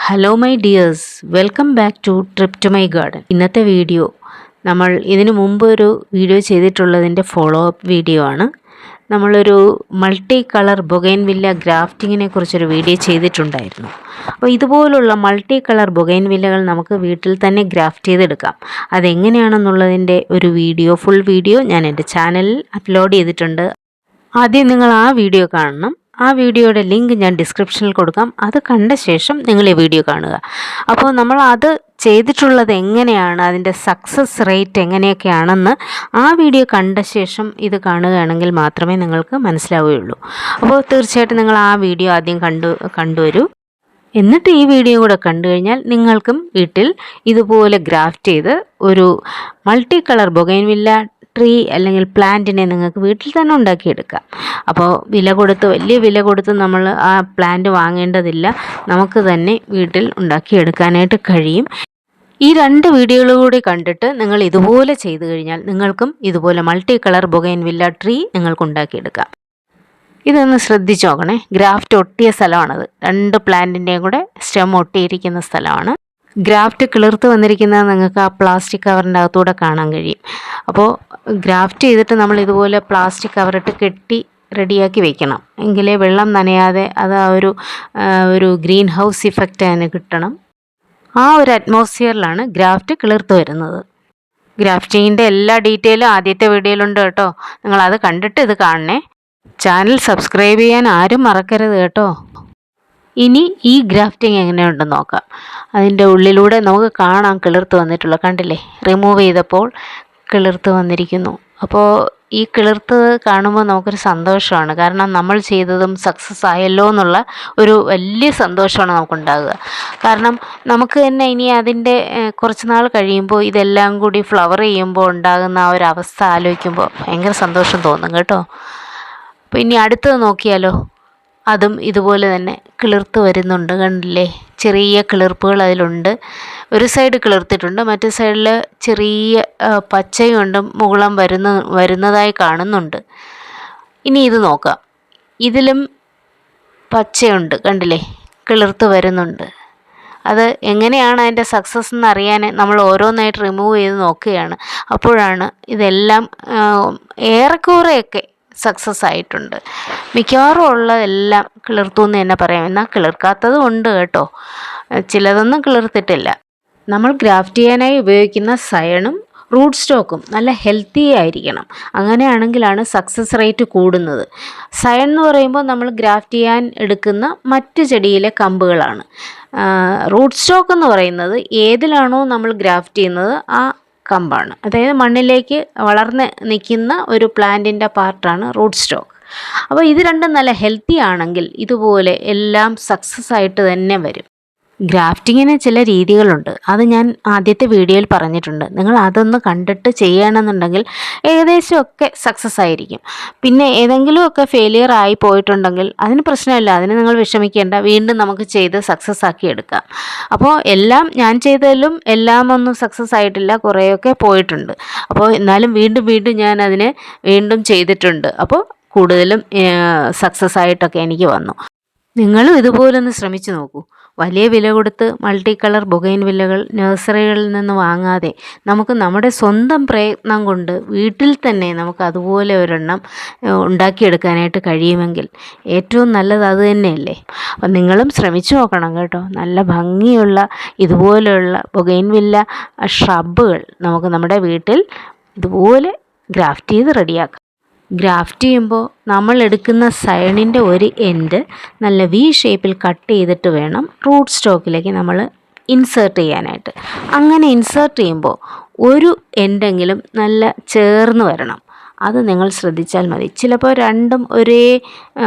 Hello my dears, welcome back to trip to my garden. ഇന്നത്തെ video നമ്മൾ ഇതിനു മുമ്പ് ഒരു വീഡിയോ ചെയ്തിട്ടുള്ളതിൻ്റെ ഫോളോ അപ്പ് വീഡിയോ ആണ്. നമ്മളൊരു മൾട്ടി കളർ ബൊഗൈൻവില്ല ഗ്രാഫ്റ്റിങ്ങിനെ കുറിച്ചൊരു വീഡിയോ ചെയ്തിട്ടുണ്ടായിരുന്നു. അപ്പോൾ ഇതുപോലുള്ള മൾട്ടി കളർ ബൊഗൈൻവില്ലകൾ നമുക്ക് വീട്ടിൽ തന്നെ ഗ്രാഫ്റ്റ് ചെയ്തെടുക്കാം. അതെങ്ങനെയാണെന്നുള്ളതിൻ്റെ ഒരു വീഡിയോ, ഫുൾ വീഡിയോ ഞാൻ എൻ്റെ ചാനലിൽ അപ്ലോഡ് ചെയ്തിട്ടുണ്ട്. ആദ്യം നിങ്ങൾ ആ വീഡിയോ കാണണം. ആ വീഡിയോയുടെ ലിങ്ക് ഞാൻ ഡിസ്ക്രിപ്ഷനിൽ കൊടുക്കാം. അത് കണ്ട ശേഷം നിങ്ങൾ ഈ വീഡിയോ കാണുക. അപ്പോൾ നമ്മൾ അത് ചെയ്തിട്ടുള്ളത് എങ്ങനെയാണ്, അതിൻ്റെ സക്സസ് റേറ്റ് എങ്ങനെയൊക്കെയാണെന്ന് ആ വീഡിയോ കണ്ട ശേഷം ഇത് കാണുകയാണെങ്കിൽ മാത്രമേ നിങ്ങൾക്ക് മനസ്സിലാവുകയുള്ളൂ. അപ്പോൾ തീർച്ചയായിട്ടും നിങ്ങൾ ആ വീഡിയോ ആദ്യം കണ്ടുവരൂ. എന്നിട്ട് ഈ വീഡിയോ കൂടെ കണ്ടു കഴിഞ്ഞാൽ നിങ്ങൾക്കും വീട്ടിൽ ഇതുപോലെ ഗ്രാഫ്റ്റ് ചെയ്ത് ഒരു മൾട്ടി കളർ ബൊഗൈൻവില്ല ട്രീ അല്ലെങ്കിൽ പ്ലാന്റിനെ നിങ്ങൾക്ക് വീട്ടിൽ തന്നെ ഉണ്ടാക്കിയെടുക്കാം. അപ്പോൾ വലിയ വില കൊടുത്ത് നമ്മൾ ആ പ്ലാന്റ് വാങ്ങേണ്ടതില്ല. നമുക്ക് തന്നെ വീട്ടിൽ ഉണ്ടാക്കിയെടുക്കാനായിട്ട് കഴിയും. ഈ 2 വീഡിയോകൾ കണ്ടിട്ട് നിങ്ങൾ ഇതുപോലെ ചെയ്തു കഴിഞ്ഞാൽ നിങ്ങൾക്കും ഇതുപോലെ മൾട്ടി കളർ ബൊഗൈൻവില്ല ട്രീ നിങ്ങൾക്ക് ഉണ്ടാക്കിയെടുക്കാം. ഇതൊന്ന് ശ്രദ്ധിച്ച് നോക്കണേ. ഗ്രാഫ്റ്റ് ഒട്ടിയ സ്ഥലമാണത്. 2 പ്ലാന്റിൻ്റെയും കൂടെ സ്റ്റെം ഒട്ടിയിരിക്കുന്ന സ്ഥലമാണ്. ഗ്രാഫ്റ്റ് കിളിർത്ത് വന്നിരിക്കുന്നത് നിങ്ങൾക്ക് ആ പ്ലാസ്റ്റിക് കവറിൻ്റെ അകത്തൂടെ കാണാൻ കഴിയും. അപ്പോൾ ഗ്രാഫ്റ്റ് ചെയ്തിട്ട് നമ്മൾ ഇതുപോലെ പ്ലാസ്റ്റിക് കവറിട്ട് കെട്ടി റെഡിയാക്കി വെക്കണം. എങ്കിലേ വെള്ളം നനയാതെ അത് ഒരു ഗ്രീൻ ഹൗസ് ഇഫക്റ്റ് അതിന് കിട്ടണം. ആ ഒരു അറ്റ്മോസ്ഫിയറിലാണ് ഗ്രാഫ്റ്റ് കിളിർത്ത് വരുന്നത്. ഗ്രാഫ്റ്റിങ്ങിൻ്റെ എല്ലാ ഡീറ്റെയിലും ആദ്യത്തെ വീഡിയോയിലുണ്ട് കേട്ടോ. നിങ്ങളത് കണ്ടിട്ട് ഇത് കാണണേ. ചാനൽ സബ്സ്ക്രൈബ് ചെയ്യാൻ ആരും മറക്കരുത് കേട്ടോ. ഇനി ഈ ഗ്രാഫ്റ്റിംഗ് എങ്ങനെയുണ്ടെന്ന് നോക്കാം. അതിൻ്റെ ഉള്ളിലൂടെ നമുക്ക് കാണാം കിളിർത്ത് വന്നിട്ടുള്ള, കണ്ടില്ലേ? റിമൂവ് ചെയ്തപ്പോൾ കിളിർത്ത് വന്നിരിക്കുന്നു. അപ്പോൾ ഈ കിളിർത്ത് കാണുമ്പോൾ നമുക്കൊരു സന്തോഷമാണ്. കാരണം നമ്മൾ ചെയ്തതും സക്സസ് ആയല്ലോ എന്നുള്ള ഒരു വലിയ സന്തോഷമാണ് നമുക്കുണ്ടാകുക. കാരണം നമുക്ക് തന്നെ ഇനി അതിൻ്റെ കുറച്ച് നാൾ കഴിയുമ്പോൾ ഇതെല്ലാം കൂടി ഫ്ലവർ ചെയ്യുമ്പോൾ ഉണ്ടാകുന്ന ആ ഒരു അവസ്ഥ ആലോചിക്കുമ്പോൾ ഭയങ്കര സന്തോഷം തോന്നും കേട്ടോ. അപ്പോൾ ഇനി അടുത്തത് നോക്കിയാലോ. അതും ഇതുപോലെ തന്നെ കിളിർത്ത് വരുന്നുണ്ട്, കണ്ടില്ലേ? ചെറിയ കിളിർപ്പുകൾ അതിലുണ്ട്. ഒരു സൈഡ് കിളിർത്തിട്ടുണ്ട്, മറ്റേ സൈഡിൽ ചെറിയ പച്ചയുണ്ട്, മുകുളം വരുന്നതായി കാണുന്നുണ്ട്. ഇനി ഇത് നോക്കാം. ഇതിലും പച്ചയുണ്ട്, കണ്ടില്ലേ? കിളിർത്ത് വരുന്നുണ്ട്. അത് എങ്ങനെയാണ് അതിൻ്റെ സക്സസ് എന്ന് അറിയാൻ നമ്മൾ ഓരോന്നായിട്ട് റിമൂവ് ചെയ്ത് നോക്കുകയാണ്. അപ്പോഴാണ് ഇതെല്ലാം ഏറെക്കുറെയൊക്കെ സക്സസ് ആയിട്ടുണ്ട്. മിക്കവാറും ഉള്ളതെല്ലാം കിളിർത്തു എന്ന് തന്നെ പറയാം. എന്നാൽ കിളിർക്കാത്തതും ഉണ്ട് കേട്ടോ. ചിലതൊന്നും കിളിർത്തിട്ടില്ല. നമ്മൾ ഗ്രാഫ്റ്റ് ചെയ്യാനായി ഉപയോഗിക്കുന്ന സയണും റൂട്ട് സ്റ്റോക്കും നല്ല ഹെൽത്തി ആയിരിക്കണം. അങ്ങനെയാണെങ്കിലാണ് സക്സസ് റേറ്റ് കൂടുന്നത്. സയൺ എന്ന് പറയുമ്പോൾ നമ്മൾ ഗ്രാഫ്റ്റ് ചെയ്യാൻ എടുക്കുന്ന മറ്റു ചെടിയിലെ കമ്പുകളാണ്. റൂട്ട് സ്റ്റോക്ക് എന്ന് പറയുന്നത് ഏതിലാണോ നമ്മൾ ഗ്രാഫ്റ്റ് ചെയ്യുന്നത് ആ കമ്പാണ്. അതായത് മണ്ണിലേക്ക് വളർന്ന് നിൽക്കുന്ന ഒരു പ്ലാന്റിൻ്റെ പാർട്ടാണ് റൂട്ട് സ്റ്റോക്ക്. അപ്പോൾ ഇത് രണ്ടും നല്ല ഹെൽത്തി ആണെങ്കിൽ ഇതുപോലെ എല്ലാം സക്സസ് ആയിട്ട് തന്നെ വരും. ഗ്രാഫ്റ്റിങ്ങിന് ചില രീതികളുണ്ട്. അത് ഞാൻ ആദ്യത്തെ വീഡിയോയിൽ പറഞ്ഞിട്ടുണ്ട്. നിങ്ങൾ അതൊന്ന് കണ്ടിട്ട് ചെയ്യണമെന്നുണ്ടെങ്കിൽ ഏകദേശമൊക്കെ സക്സസ് ആയിരിക്കും. പിന്നെ ഏതെങ്കിലുമൊക്കെ ഫെയിലിയർ ആയി പോയിട്ടുണ്ടെങ്കിൽ അതിന് പ്രശ്നമില്ല. അതിന് നിങ്ങൾ വിഷമിക്കേണ്ട. വീണ്ടും നമുക്ക് ചെയ്ത് സക്സസ് ആക്കി എടുക്കാം. അപ്പോൾ ഞാൻ ചെയ്തതിലും എല്ലാം ഒന്നും സക്സസ് ആയിട്ടില്ല, കുറേയൊക്കെ പോയിട്ടുണ്ട്. അപ്പോൾ എന്നാലും വീണ്ടും ഞാൻ അതിനെ വീണ്ടും ചെയ്തിട്ടുണ്ട്. അപ്പോൾ കൂടുതലും സക്സസ് ആയിട്ടൊക്കെ എനിക്ക് വന്നു. നിങ്ങളും ഇതുപോലൊന്ന് ശ്രമിച്ചു നോക്കൂ. വലിയ വില കൊടുത്ത് മൾട്ടി കളർ ബൊഗൈൻവില്ലകൾ നഴ്സറികളിൽ നിന്ന് വാങ്ങാതെ നമുക്ക് നമ്മുടെ സ്വന്തം പ്രയത്നം കൊണ്ട് വീട്ടിൽ തന്നെ നമുക്ക് അതുപോലെ ഒരെണ്ണം ഉണ്ടാക്കിയെടുക്കാനായിട്ട് കഴിയുമെങ്കിൽ ഏറ്റവും നല്ലത് അത് തന്നെയല്ലേ. അപ്പം നിങ്ങളും ശ്രമിച്ചു നോക്കണം കേട്ടോ. നല്ല ഭംഗിയുള്ള ഇതുപോലെയുള്ള ബൊഗൈൻവില്ല ഷ്രബുകൾ നമുക്ക് നമ്മുടെ വീട്ടിൽ ഇതുപോലെ ഗ്രാഫ്റ്റ് ചെയ്ത് റെഡിയാക്കാം. ഗ്രാഫ്റ്റ് ചെയ്യുമ്പോൾ നമ്മൾ എടുക്കുന്ന സയണിൻ്റെ ഒരു എൻഡ് നല്ല വി ഷേപ്പിൽ കട്ട് ചെയ്തിട്ട് വേണം റൂട്ട് സ്റ്റോക്കിലേക്ക് നമ്മൾ ഇൻസേർട്ട് ചെയ്യാനായിട്ട്. അങ്ങനെ ഇൻസേർട്ട് ചെയ്യുമ്പോൾ ഒരു എൻഡെങ്കിലും നല്ല ചേർന്ന് വരണം. അത് നിങ്ങൾ ശ്രദ്ധിച്ചാൽ മതി. ചിലപ്പോൾ രണ്ടും ഒരേ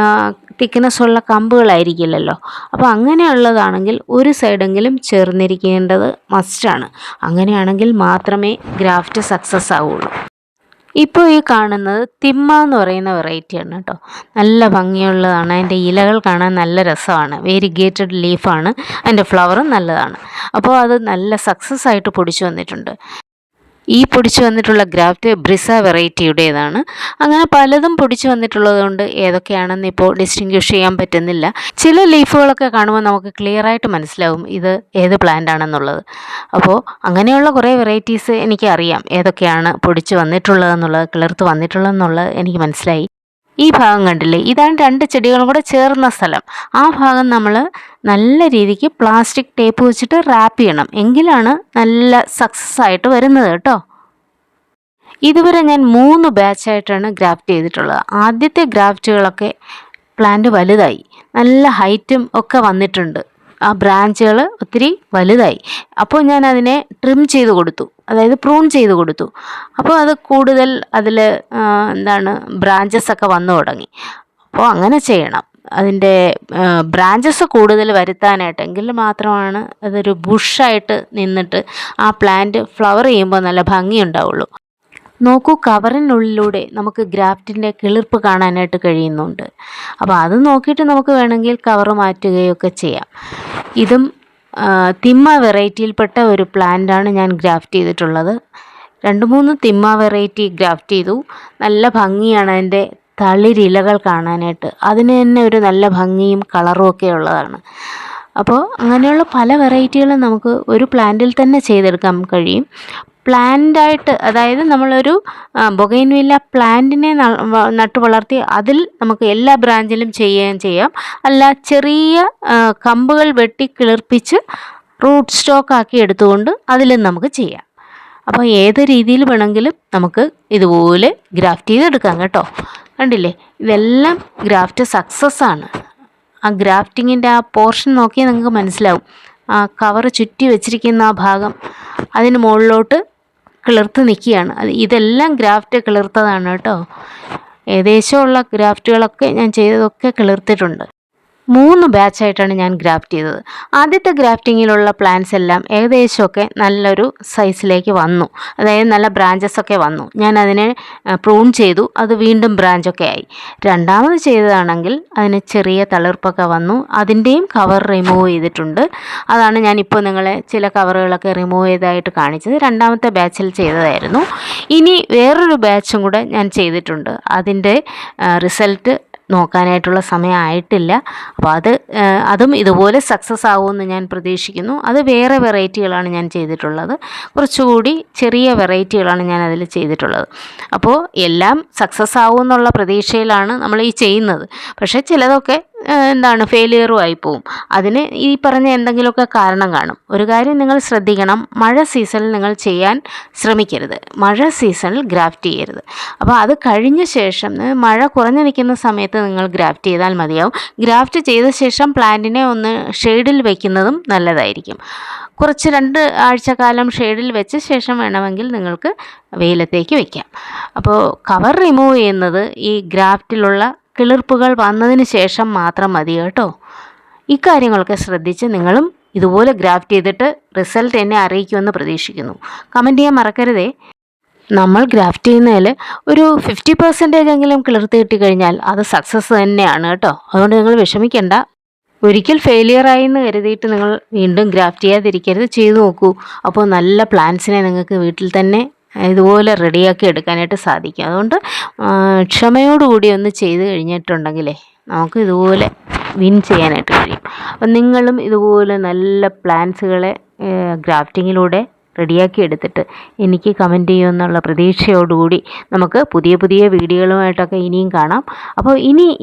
തിക്നെസ്സുള്ള കമ്പുകളായിരിക്കില്ലല്ലോ. അപ്പോൾ അങ്ങനെയുള്ളതാണെങ്കിൽ ഒരു സൈഡെങ്കിലും ചേർന്നിരിക്കേണ്ടത് മസ്റ്റാണ്. അങ്ങനെയാണെങ്കിൽ മാത്രമേ ഗ്രാഫ്റ്റ് സക്സസ് ആവുള്ളൂ. ഇപ്പോൾ ഈ കാണുന്നത് തിമ്മ എന്ന് പറയുന്ന വെറൈറ്റിയാണ് കേട്ടോ. നല്ല ഭംഗിയുള്ളതാണ്. അതിൻ്റെ ഇലകൾ കാണാൻ നല്ല രസമാണ്. വേരിഗേറ്റഡ് ലീഫാണ്. അതിൻ്റെ ഫ്ലവറും നല്ലതാണ്. അപ്പോൾ അത് നല്ല സക്സസ് ആയിട്ട് പൊടിച്ചു വന്നിട്ടുണ്ട്. ഈ പൊടിച്ചു വന്നിട്ടുള്ള ഗ്രാഫ്റ്റ് ബ്രിസ വെറൈറ്റിയുടേതാണ്. അങ്ങനെ പലതും പൊടിച്ചു വന്നിട്ടുള്ളത് കൊണ്ട് ഏതൊക്കെയാണെന്ന് ഇപ്പോൾ ഡിസ്റ്റിങ്ക്വിഷ് ചെയ്യാൻ പറ്റുന്നില്ല. ചില ലീഫുകളൊക്കെ കാണുമ്പോൾ നമുക്ക് ക്ലിയറായിട്ട് മനസ്സിലാവും ഇത് ഏത് പ്ലാന്റ് ആണെന്നുള്ളത്. അപ്പോൾ അങ്ങനെയുള്ള കുറേ വെറൈറ്റീസ് എനിക്കറിയാം, ഏതൊക്കെയാണ് പൊടിച്ചു വന്നിട്ടുള്ളതെന്നുള്ളത്, കിളിർത്ത് വന്നിട്ടുള്ളതെന്നുള്ളത് എനിക്ക് മനസ്സിലായി. ഈ ഭാഗം കണ്ടില്ലേ, ഇതാണ് 2 ചെടികളും കൂടെ ചേർന്ന സ്ഥലം. ആ ഭാഗം നമ്മൾ നല്ല രീതിക്ക് പ്ലാസ്റ്റിക് ടേപ്പ് വെച്ചിട്ട് റാപ്പ് ചെയ്യണം, എങ്കിലാണ് നല്ല സക്സസ് ആയിട്ട് വരുന്നത് കേട്ടോ. ഇതുവരെ ഞാൻ 3 ബാച്ചായിട്ടാണ് ഗ്രാഫ്റ്റ് ചെയ്തിട്ടുള്ളത്. ആദ്യത്തെ ഗ്രാഫ്റ്റുകളൊക്കെ പ്ലാന്റ് വലുതായി, നല്ല ഹൈറ്റും ഒക്കെ വന്നിട്ടുണ്ട്. ആ ബ്രാഞ്ചുകൾ ഒത്തിരി വലുതായി. അപ്പോൾ ഞാൻ അതിനെ ട്രിം ചെയ്ത് കൊടുത്തു, അതായത് പ്രൂൺ ചെയ്ത് കൊടുത്തു. അപ്പോൾ അത് കൂടുതൽ അതിൽ ബ്രാഞ്ചസ് ഒക്കെ വന്നു തുടങ്ങി. അപ്പോൾ അങ്ങനെ ചെയ്യണം, അതിൻ്റെ ബ്രാഞ്ചസ് കൂടുതൽ വരുത്താനായിട്ട്. എങ്കിൽ മാത്രമാണ് അതൊരു ബുഷായിട്ട് നിന്നിട്ട് ആ പ്ലാന്റ് ഫ്ലവർ ചെയ്യുമ്പോൾ നല്ല ഭംഗിയുണ്ടാവുള്ളൂ. നോക്കൂ, കവറിനുള്ളിലൂടെ നമുക്ക് ഗ്രാഫ്റ്റിൻ്റെ കിളിർപ്പ് കാണാനായിട്ട് കഴിയുന്നുണ്ട്. അപ്പോൾ അത് നോക്കിയിട്ട് നമുക്ക് വേണമെങ്കിൽ കവർ മാറ്റുകയൊക്കെ ചെയ്യാം. ഇതും തിമ്മ വെറൈറ്റിയിൽപ്പെട്ട ഒരു പ്ലാന്റാണ് ഞാൻ ഗ്രാഫ്റ്റ് ചെയ്തിട്ടുള്ളത്. 2-3 തിമ്മ വെറൈറ്റി ഗ്രാഫ്റ്റ് ചെയ്തു. നല്ല ഭംഗിയാണ് അതിൻ്റെ തളിരിലകൾ കാണാനായിട്ട്. അതിന് തന്നെ ഒരു നല്ല ഭംഗിയും കളറും ഒക്കെ ഉള്ളതാണ്. അപ്പോൾ അങ്ങനെയുള്ള പല വെറൈറ്റികളും നമുക്ക് ഒരു പ്ലാന്റിൽ തന്നെ ചെയ്തെടുക്കാൻ കഴിയും. പ്ലാന്റായിട്ട്, അതായത് നമ്മളൊരു ബൊഗൈൻവില്ല പ്ലാന്റിനെ നട്ടു വളർത്തി അതിൽ നമുക്ക് എല്ലാ ബ്രാഞ്ചിലും ചെയ്യാം. അല്ല, ചെറിയ കമ്പുകൾ വെട്ടി കിളിർപ്പിച്ച് റൂട്ട് സ്റ്റോക്ക് ആക്കി എടുത്തുകൊണ്ട് അതിലും നമുക്ക് ചെയ്യാം. അപ്പോൾ ഏത് രീതിയിൽ വേണമെങ്കിലും നമുക്ക് ഇതുപോലെ ഗ്രാഫ്റ്റ് ചെയ്തെടുക്കാം കേട്ടോ. കണ്ടില്ലേ, ഇതെല്ലാം ഗ്രാഫ്റ്റ് സക്സസ് ആണ്. ആ ഗ്രാഫ്റ്റിങ്ങിൻ്റെ ആ പോർഷൻ നോക്കിയാൽ നിങ്ങൾക്ക് മനസ്സിലാവും. ആ കവർ ചുറ്റി വെച്ചിരിക്കുന്ന ആ ഭാഗം അതിന് മുകളിലോട്ട് കിളിർത്ത് നിൽക്കുകയാണ്. ഇതെല്ലാം ഗ്രാഫ്റ്റ് കിളിർത്തതാണ് കേട്ടോ. ഏകദേശമുള്ള ഗ്രാഫ്റ്റുകളൊക്കെ ഞാൻ ചെയ്തതൊക്കെ കിളിർത്തിട്ടുണ്ട്. 3 ബാച്ചായിട്ടാണ് ഞാൻ ഗ്രാഫ്റ്റ് ചെയ്തത്. ആദ്യത്തെ ഗ്രാഫ്റ്റിങ്ങിലുള്ള പ്ലാന്റ്സ് എല്ലാം ഏകദേശമൊക്കെ നല്ലൊരു സൈസിലേക്ക് വന്നു, അതായത് നല്ല ബ്രാഞ്ചസ് ഒക്കെ വന്നു. ഞാൻ അതിനെ പ്രൂൺ ചെയ്തു, അത് വീണ്ടും ബ്രാഞ്ചൊക്കെ ആയി. രണ്ടാമത് ചെയ്തതാണെങ്കിൽ അതിന് ചെറിയ തളിർപ്പൊക്കെ വന്നു, അതിൻ്റെയും കവർ റിമൂവ് ചെയ്തിട്ടുണ്ട്. അതാണ് ഞാനിപ്പോൾ നിങ്ങളെ ചില കവറുകളൊക്കെ റിമൂവ് ചെയ്തതായിട്ട് കാണിച്ചത്. രണ്ടാമത്തെ ബാച്ചിൽ ചെയ്തതായിരുന്നു. ഇനി വേറൊരു ബാച്ചും കൂടെ ഞാൻ ചെയ്തിട്ടുണ്ട്. അതിൻ്റെ റിസൾട്ട് നോക്കാനായിട്ടുള്ള സമയമായിട്ടില്ല. അപ്പോൾ അതും ഇതുപോലെ സക്സസ് ആവുമെന്ന് ഞാൻ പ്രതീക്ഷിക്കുന്നു. അത് വേറെ വെറൈറ്റികളാണ് ഞാൻ ചെയ്തിട്ടുള്ളത്, കുറച്ചുകൂടി ചെറിയ വെറൈറ്റികളാണ് ഞാൻ അതിൽ ചെയ്തിട്ടുള്ളത്. അപ്പോൾ എല്ലാം സക്സസ് ആവുമെന്നുള്ള പ്രതീക്ഷയിലാണ് നമ്മൾ ഈ ചെയ്യുന്നത്. പക്ഷേ ചിലതൊക്കെ ഫെയിലിയറും ആയിപ്പോവും. അതിന് ഈ പറഞ്ഞ എന്തെങ്കിലുമൊക്കെ കാരണം കാണും. ഒരു കാര്യം നിങ്ങൾ ശ്രദ്ധിക്കണം, മഴ സീസണിൽ നിങ്ങൾ ചെയ്യാൻ ശ്രമിക്കരുത്, മഴ സീസണിൽ ഗ്രാഫ്റ്റ് ചെയ്യരുത്. അപ്പോൾ അത് കഴിഞ്ഞ ശേഷം മഴ കുറഞ്ഞു നിൽക്കുന്ന സമയത്ത് നിങ്ങൾ ഗ്രാഫ്റ്റ് ചെയ്താൽ മതിയാവും. ഗ്രാഫ്റ്റ് ചെയ്ത ശേഷം പ്ലാന്റിനെ ഒന്ന് ഷെയ്ഡിൽ വയ്ക്കുന്നതും നല്ലതായിരിക്കും. കുറച്ച് 2 ആഴ്ചക്കാലം ഷെയ്ഡിൽ വെച്ച ശേഷം വേണമെങ്കിൽ നിങ്ങൾക്ക് വെയിലത്തേക്ക് വയ്ക്കാം. അപ്പോൾ കവർ റിമൂവ് ചെയ്യുന്നത് ഈ ഗ്രാഫ്റ്റിലുള്ള കിളിർപ്പുകൾ വന്നതിന് ശേഷം മാത്രം മതി കേട്ടോ. ഇക്കാര്യങ്ങളൊക്കെ ശ്രദ്ധിച്ച് നിങ്ങളും ഇതുപോലെ ഗ്രാഫ്റ്റ് ചെയ്തിട്ട് റിസൾട്ട് എന്നെ അറിയിക്കുമെന്ന് പ്രതീക്ഷിക്കുന്നു. കമൻറ്റ് ചെയ്യാൻ മറക്കരുതേ. നമ്മൾ ഗ്രാഫ്റ്റ് ചെയ്യുന്നതിൽ ഒരു 50% എങ്കിലും കിളിർത്ത് കിട്ടിക്കഴിഞ്ഞാൽ അത് സക്സസ് തന്നെയാണ് കേട്ടോ. അതുകൊണ്ട് നിങ്ങൾ വിഷമിക്കേണ്ട. ഒരിക്കൽ ഫെയിലിയറായി എന്ന് കരുതിയിട്ട് നിങ്ങൾ വീണ്ടും ഗ്രാഫ്റ്റ് ചെയ്യാതിരിക്കരുത്, ചെയ്തു നോക്കൂ. അപ്പോൾ നല്ല പ്ലാന്റ്സിനെ നിങ്ങൾക്ക് വീട്ടിൽ തന്നെ ഇതുപോലെ റെഡിയാക്കി എടുക്കാനായിട്ട് സാധിക്കും. അതുകൊണ്ട് ക്ഷമയോടുകൂടി ഒന്ന് ചെയ്ത് കഴിഞ്ഞിട്ടുണ്ടെങ്കിലേ നമുക്ക് ഇതുപോലെ വിൻ ചെയ്യാനായിട്ട് കഴിയും. അപ്പം നിങ്ങളും ഇതുപോലെ നല്ല പ്ലാന്റ്സുകളെ ഗ്രാഫ്റ്റിങ്ങിലൂടെ റെഡിയാക്കി എടുത്തിട്ട് എനിക്ക് കമൻറ്റ് ചെയ്യുമെന്നുള്ള പ്രതീക്ഷയോടുകൂടി നമുക്ക് പുതിയ പുതിയ വീഡിയോകളുമായിട്ടൊക്കെ ഇനിയും കാണാം. അപ്പോൾ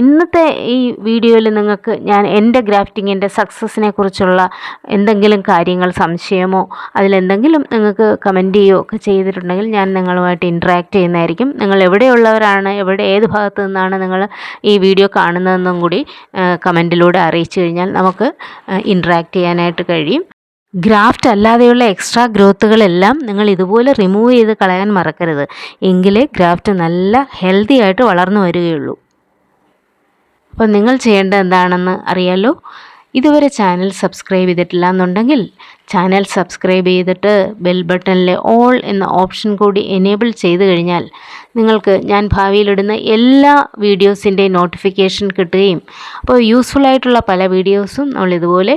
ഇന്നത്തെ ഈ വീഡിയോയിൽ നിങ്ങൾക്ക് ഞാൻ എൻ്റെ ഗ്രാഫ്റ്റിങ്ങിൻ്റെ സക്സസ്സിനെ കുറിച്ചുള്ള എന്തെങ്കിലും കാര്യങ്ങൾ, സംശയമോ അതിലെന്തെങ്കിലും നിങ്ങൾക്ക് കമൻറ്റ് ചെയ്യുകയോ ഒക്കെ ചെയ്തിട്ടുണ്ടെങ്കിൽ ഞാൻ നിങ്ങളുമായിട്ട് ഇൻട്രാക്റ്റ് ചെയ്യുന്നതായിരിക്കും. നിങ്ങൾ എവിടെയുള്ളവരാണ്, ഏത് ഭാഗത്തു നിന്നാണ് നിങ്ങൾ ഈ വീഡിയോ കാണുന്നതെന്നും കൂടി കമൻറ്റിലൂടെ അറിയിച്ചു കഴിഞ്ഞാൽ നമുക്ക് ഇൻട്രാക്റ്റ് ചെയ്യാനായിട്ട് കഴിയും. ഗ്രാഫ്റ്റ് അല്ലാതെയുള്ള എക്സ്ട്രാ ഗ്രോത്തുകളെല്ലാം നിങ്ങൾ ഇതുപോലെ റിമൂവ് ചെയ്ത് കളയാൻ മറക്കരുത്. എങ്കിലേ ഗ്രാഫ്റ്റ് നല്ല ഹെൽത്തി ആയിട്ട് വളർന്നു വരികയുള്ളൂ. അപ്പോൾ നിങ്ങൾ ചെയ്യേണ്ടത് എന്താണെന്ന് അറിയാലോ. ഇതുവരെ ചാനൽ സബ്സ്ക്രൈബ് ചെയ്തിട്ടില്ല എന്നുണ്ടെങ്കിൽ ചാനൽ സബ്സ്ക്രൈബ് ചെയ്തിട്ട് ബെൽ ബട്ടണിലെ ഓൾ എന്ന ഓപ്ഷൻ കൂടി എനേബിൾ ചെയ്ത് കഴിഞ്ഞാൽ നിങ്ങൾക്ക് ഞാൻ ഭാവിയിലിടുന്ന എല്ലാ വീഡിയോസിൻ്റെയും നോട്ടിഫിക്കേഷൻ കിട്ടുകയും അപ്പോൾ യൂസ്ഫുൾ ആയിട്ടുള്ള പല വീഡിയോസും നമ്മൾ ഇതുപോലെ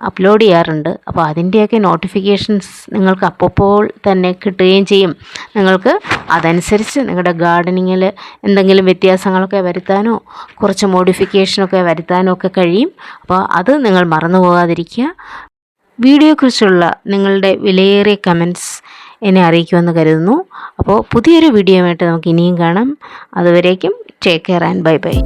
അപ്ലോഡ് ചെയ്യാറുണ്ട്. അപ്പോൾ അതിൻ്റെയൊക്കെ നോട്ടിഫിക്കേഷൻസ് നിങ്ങൾക്ക് അപ്പോൾ തന്നെ കിട്ടുകയും ചെയ്യും. നിങ്ങൾക്ക് അതനുസരിച്ച് നിങ്ങളുടെ ഗാർഡനിങ്ങിൽ എന്തെങ്കിലും വ്യത്യാസങ്ങളൊക്കെ വരുത്താനോ കുറച്ച് മോഡിഫിക്കേഷനൊക്കെ വരുത്താനോ ഒക്കെ കഴിയും. അപ്പോൾ അത് നിങ്ങൾ മറന്നു പോകാതിരിക്കുക. വീഡിയോയെക്കുറിച്ചുള്ള നിങ്ങളുടെ വിലയേറിയ കമൻറ്റ്സ് എന്നെ അറിയിക്കുമെന്ന് കരുതുന്നു. അപ്പോൾ പുതിയൊരു വീഡിയോയുമായിട്ട് നമുക്ക് ഇനിയും കാണാം. അതുവരേക്കും take care and bye bye.